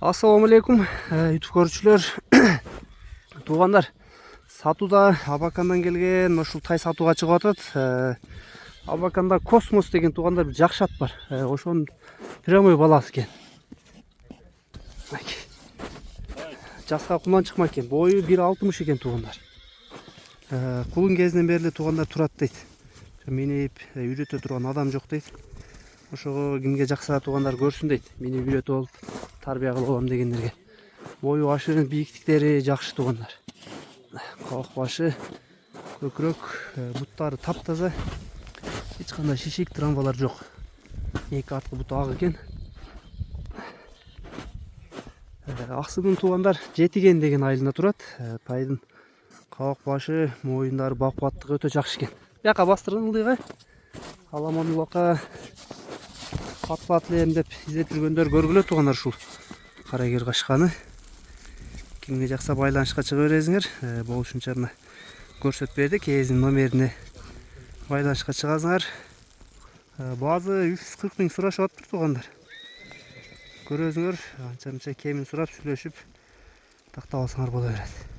Assalamu алейкум, YouTube көрүүчүлөр. Туугандар, сатууда Абакандан келген, ушул тай сатууга чыгып атат. Абаканда Космос деген туугандар бир жакшы ат бар. Ошонун прямой баласы экен. Жаска кулдан чыкма экен. Бою 1.60 экен туугандар. Кулун кезинен бери туугандар турат дейт. Минип үйрөтө турган адам жок дейт. Ошого кимге жакса туугандар көрсүн дейт. Мени үйрөтүп алып тарбия кылып алам дегендерге. Бою башы бийиктиктери жакшы туугандар. Калк башы көкүрөк, буттары таптаза. Эч кандай шишик, травмалар жок. Эки арткы буту ак экен. Аксынын туугандар жетиген деген айылында турат. Тайдын калк башы, моюндары, бакубаттыгы өтө жакшы экен. Бияка бастыргын ылдыйга. Аламан улакка пат деп издеп жүргөндөр көргүлө туугандар ушул карагер качканы. Кимге жакса байланышка чыга бересиңер. Болушунча мына көрсөтүп бердик. Эзин номерине байланышка чыгасыңар. Баазы 340 миң сурашып атыптыр туугандар. Көрөсүңөр, анча-мынча кемин сурап сүйлөшүп тактап алсаңар боло берет.